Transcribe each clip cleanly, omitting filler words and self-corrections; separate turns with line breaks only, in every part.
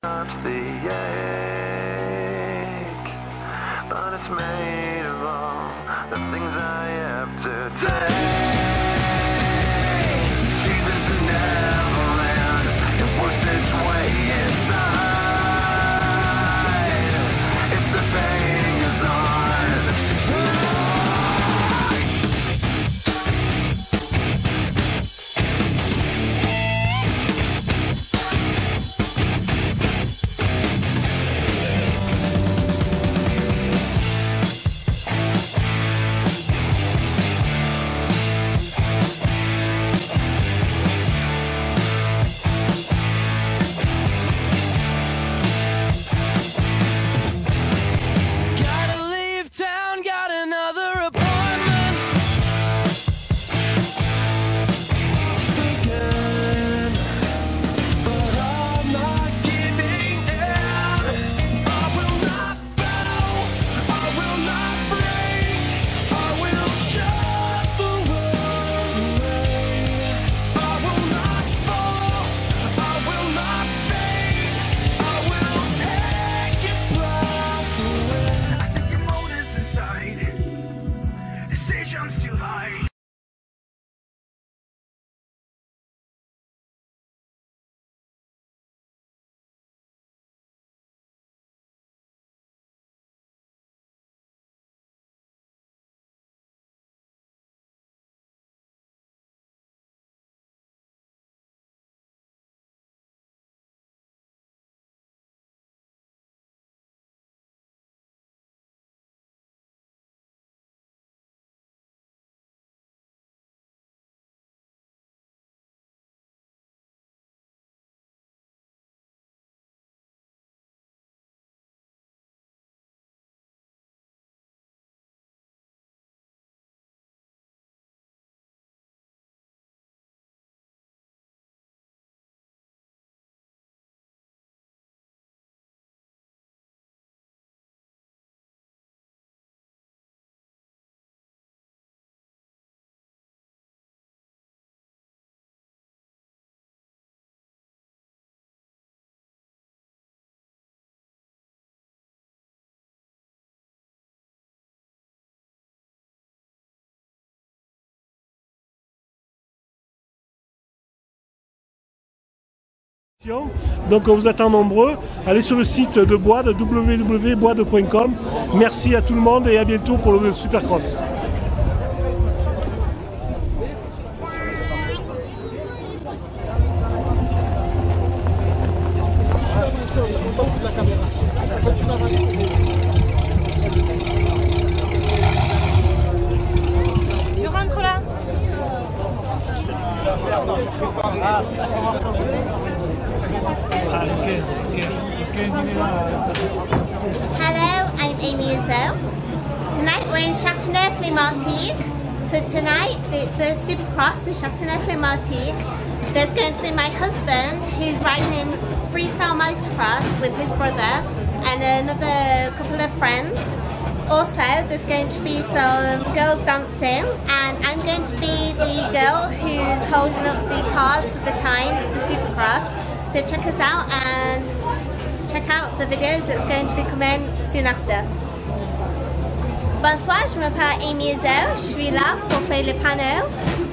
The ache, but it's made of all the things I have to take. Jesus never ends, it works its way inside. If the pain goes on.
Donc on vous attend nombreux, allez sur le site de Boide, www.boide.com. Merci à tout le monde et à bientôt pour le Supercross.
Tu rentres là.
Hello, I'm Amy Izzo. Tonight we're in Châteauneuf-les-Martigues. For tonight, it's the Supercross de Châteauneuf-les-Martigues. There's going to be my husband who's riding in freestyle motocross with his brother and another couple of friends. Also, there's going to be some girls dancing and I'm going to be the girl who's holding up the cards for the time for the Supercross. So check us out and check out the videos that's going to be coming soon after. Bonsoir, je m'appelle Amy Izzo, je suis là pour faire le panneau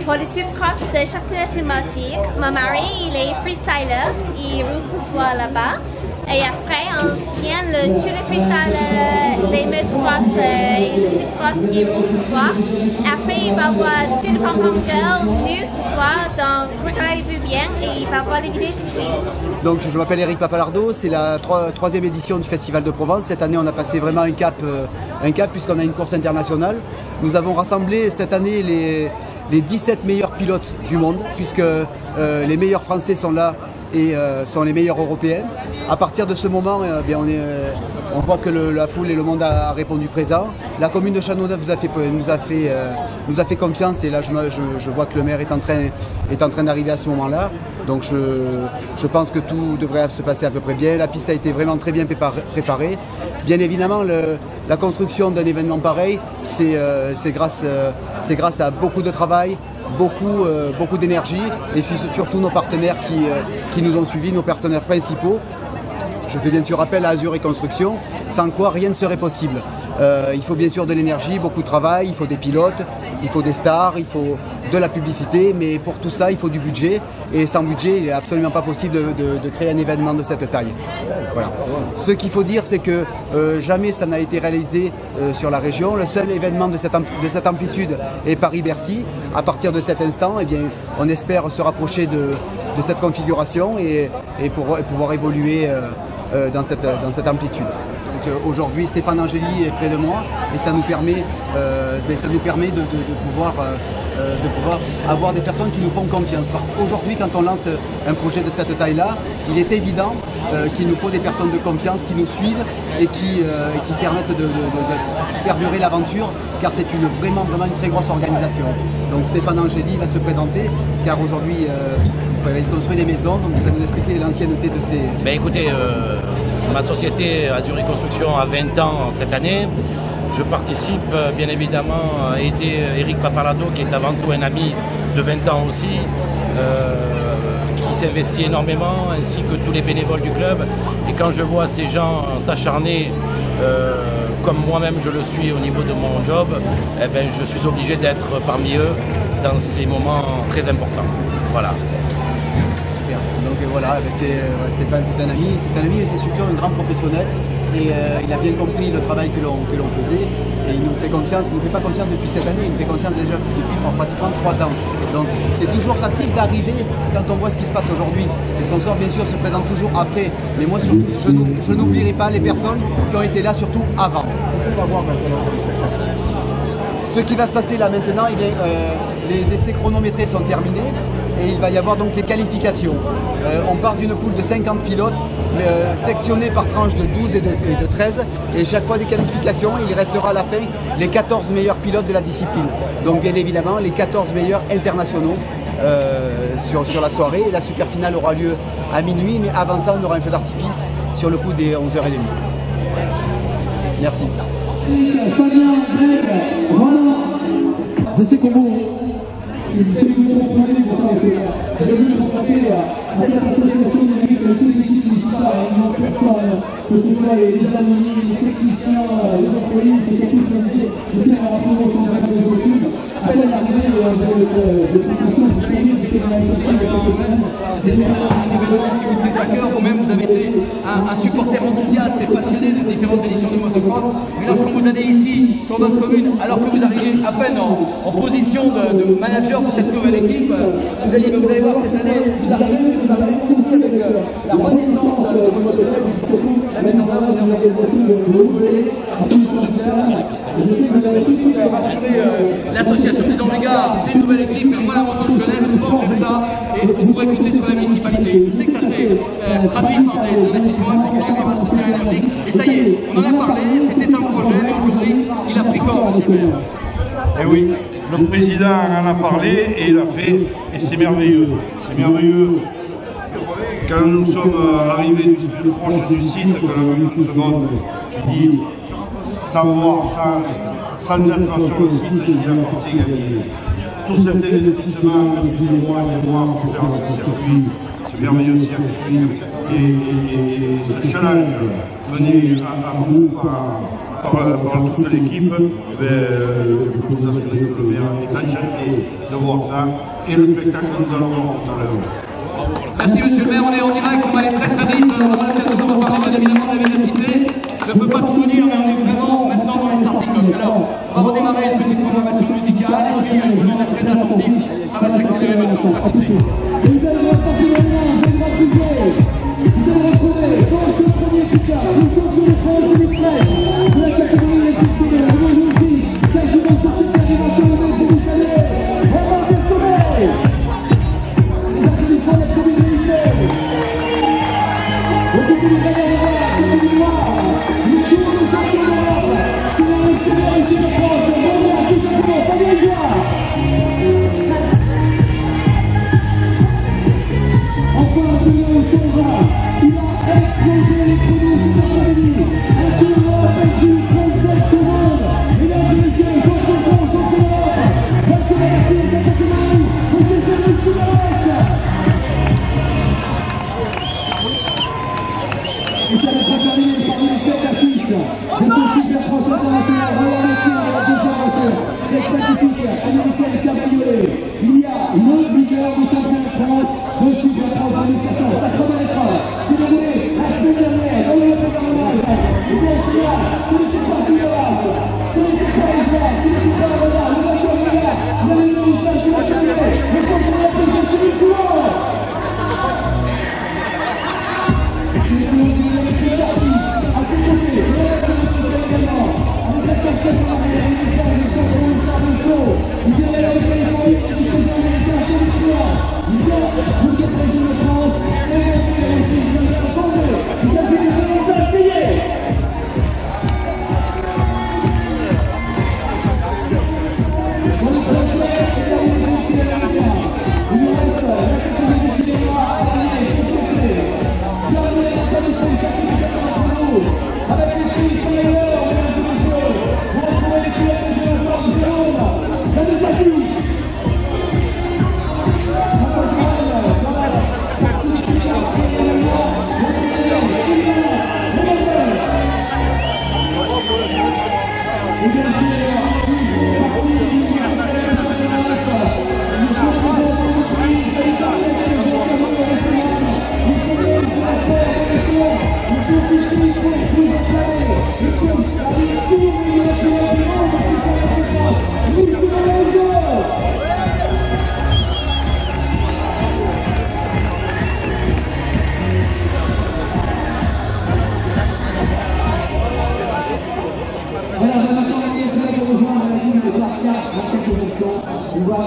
pour le Supercross de Châteauneuf-les-Martigues. Mon mari, il est freestyler, il roule ce soir là-bas. Et après, on se tient tous les freestylers, les motocross et le Supercross qui roulent ce soir. Après, il va voir tous les pom-pom girls nus ce soir, donc préparez-vous bien et il va voir les vidéos qui suivent.
Donc je m'appelle Eric Papalardo, c'est la troisième édition du Festival de Provence. Cette année on a passé vraiment un cap puisqu'on a une course internationale. Nous avons rassemblé cette année les 17 meilleurs pilotes du monde puisque les meilleurs Français sont là et sont les meilleurs Européens. À partir de ce moment, on voit que la foule et le monde a répondu présent. La commune de Châteauneuf nous a fait confiance et là je vois que le maire est en train d'arriver à ce moment-là. Donc je pense que tout devrait se passer à peu près bien. La piste a été vraiment très bien préparée. Bien évidemment, la construction d'un événement pareil, c'est grâce à beaucoup de travail, beaucoup d'énergie et surtout nos partenaires qui nous ont suivis, nos partenaires principaux. je fais bien sûr appel à Azur et Construction, sans quoi rien ne serait possible. Il faut bien sûr de l'énergie, beaucoup de travail, il faut des pilotes, il faut des stars, il faut de la publicité, mais pour tout ça, il faut du budget. Et sans budget, il n'est absolument pas possible de créer un événement de cette taille. Voilà. Ce qu'il faut dire, c'est que jamais ça n'a été réalisé sur la région. Le seul événement de cette amplitude est Paris-Bercy. À partir de cet instant, eh bien, on espère se rapprocher de cette configuration et pouvoir évoluer dans cette amplitude. Aujourd'hui, Stéphane Angéli est près de moi et ça nous permet de pouvoir avoir des personnes qui nous font confiance. Aujourd'hui, quand on lance un projet de cette taille-là, il est évident qu'il nous faut des personnes de confiance qui nous suivent et qui permettent de perdurer l'aventure, car c'est vraiment une très grosse organisation. Donc Stéphane Angéli va se présenter, car aujourd'hui il construit des maisons, donc il va nous expliquer l'ancienneté de ces...
Ben écoutez, ma société Azur et Construction a 20 ans cette année. Je participe bien évidemment à aider Eric Pappalardo, qui est avant tout un ami de 20 ans aussi, qui s'investit énormément, ainsi que tous les bénévoles du club. Et quand je vois ces gens s'acharner, comme moi-même je le suis au niveau de mon job, eh ben, je suis obligé d'être parmi eux dans ces moments très importants. Voilà.
Donc voilà, Stéphane c'est un ami, mais c'est surtout un grand professionnel et il a bien compris le travail que l'on faisait et il nous fait confiance, il ne nous fait pas confiance depuis cette année, il nous fait confiance déjà depuis pratiquement 3 ans. Donc c'est toujours facile d'arriver quand on voit ce qui se passe aujourd'hui. Les sponsors bien sûr se présentent toujours après, mais moi surtout je n'oublierai pas les personnes qui ont été là surtout avant. Ce qui va se passer là maintenant, eh bien, les essais chronométrés sont terminés et il va y avoir donc les qualifications. On part d'une poule de 50 pilotes sectionnés par tranches de 12 et de 13 et chaque fois des qualifications, il restera à la fin les 14 meilleurs pilotes de la discipline. Donc bien évidemment les 14 meilleurs internationaux sur la soirée et la super finale aura lieu à minuit, mais avant ça on aura un feu d'artifice sur le coup des 11h30. Merci.
Je sais que je vais vous présenter à cette association numérique de toutes les équipes ici, que ce soit les amis, les techniciens, les employés, les techniques organisées, je tiens à rappeler au centre de YouTube. Après l'arrivée de techniciens, c'est des événements qui vous tiennent à cœur. Vous-même, vous avez été un supporter enthousiaste et passionné de différentes éditions de motocross. Mais lorsqu'on vous a dit ici, sur notre commune, alors que vous arrivez à peine en position de manager pour cette nouvelle équipe, vous allez voir cette année, vous arrivez aussi avec la renaissance de votre club, la mise en œuvre d'une organisation de renouveler en tout temps. Je sais que vous avez tous rassuré l'association des Oméga, c'est une nouvelle équipe, moi la moto je connais, le sport j'aime ça, et vous pourrez compter sur la municipalité. Je sais que ça s'est traduit par des investissements importants, par un soutien énergique, et ça y est, on en a parlé, c'était un projet, mais aujourd'hui il a pris corps, monsieur le maire.
Eh oui, le président en a parlé et il a fait, et c'est merveilleux. C'est merveilleux. Quand nous sommes arrivés plus proche du site, que la minute seconde, j'ai dit, sans être sur le site, j'ai dit la pensée gagnée. Tout cet investissement, tous les mois pour faire ce circuit, ce merveilleux circuit, et ce challenge mené à nous par toute l'équipe, je peux vous assurer que le maire est enchanté de voir ça et le spectacle que nous allons voir tout à l'heure.
Merci monsieur le maire, on est en direct, on va aller très vite, on aura l'occasion de reparler bien évidemment de la vélocité. Je ne peux pas tout vous dire, mais on est vraiment maintenant dans le starting block. Alors, on va redémarrer une petite programmation musicale et puis je vous demande d'être très attentif, ça va s'accélérer maintenant, à tout de suite.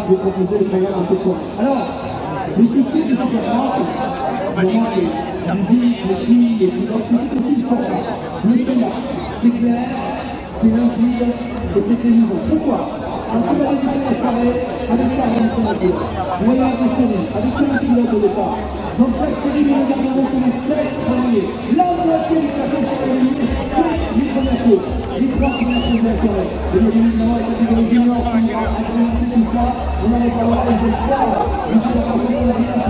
Je vais proposer le programme en septembre. Alors, les soucis de cette France, vraiment les musiques, les filles, les plus c'est aussi le format. Le schéma, c'est clair, c'est limpide et c'est séduisant. Pourquoi? Parce qu'on va débuter la soirée avec 40 sénateurs. Vous allez avoir des séries avec 15 pilotes au départ. Dans chaque série, nous regarderons que les 7 premiers. La moitié des personnes sont réunies, les premières courses. Les 3 premières courses de la soirée. Et bien évidemment, la catégorie junior qui va agrémenter tout ça. On va aller voir les espoirs. Nous allons avoir des séries.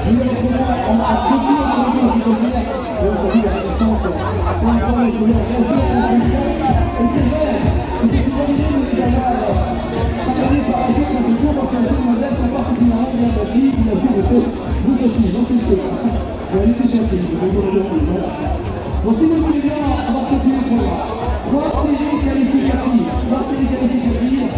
Nous allons pouvoir à côté de la vie du commerce. Et on s'agit de la renaissance. Pour l'instant, les couleurs réagissent à la renaissance. Et c'est vrai. Et c'est une bonne idée de nous avoir travaillé par les autres conditions parce que le modèle sont particulièrement bien bâtis. Vous l'avez vu, vous aussi, donc c'est ça. Vous allez tout faire, vous allez le faire. Donc si vous voulez bien, on va continuer le programme. 3 séries qualificatives. 3 séries qualificatives.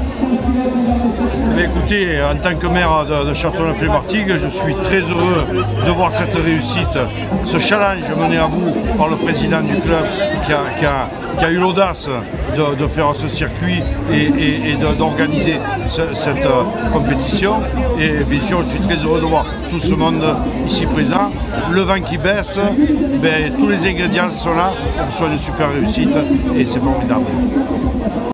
Écoutez, en tant que maire de Châteauneuf-les-Martigues, je suis très heureux de voir cette réussite, ce challenge mené à bout par le président du club qui a eu l'audace de faire ce circuit et d'organiser cette compétition. Et bien sûr, je suis très heureux de voir tout ce monde ici présent. Le vent qui baisse, tous les ingrédients sont là pour que ce soit une super réussite et c'est formidable.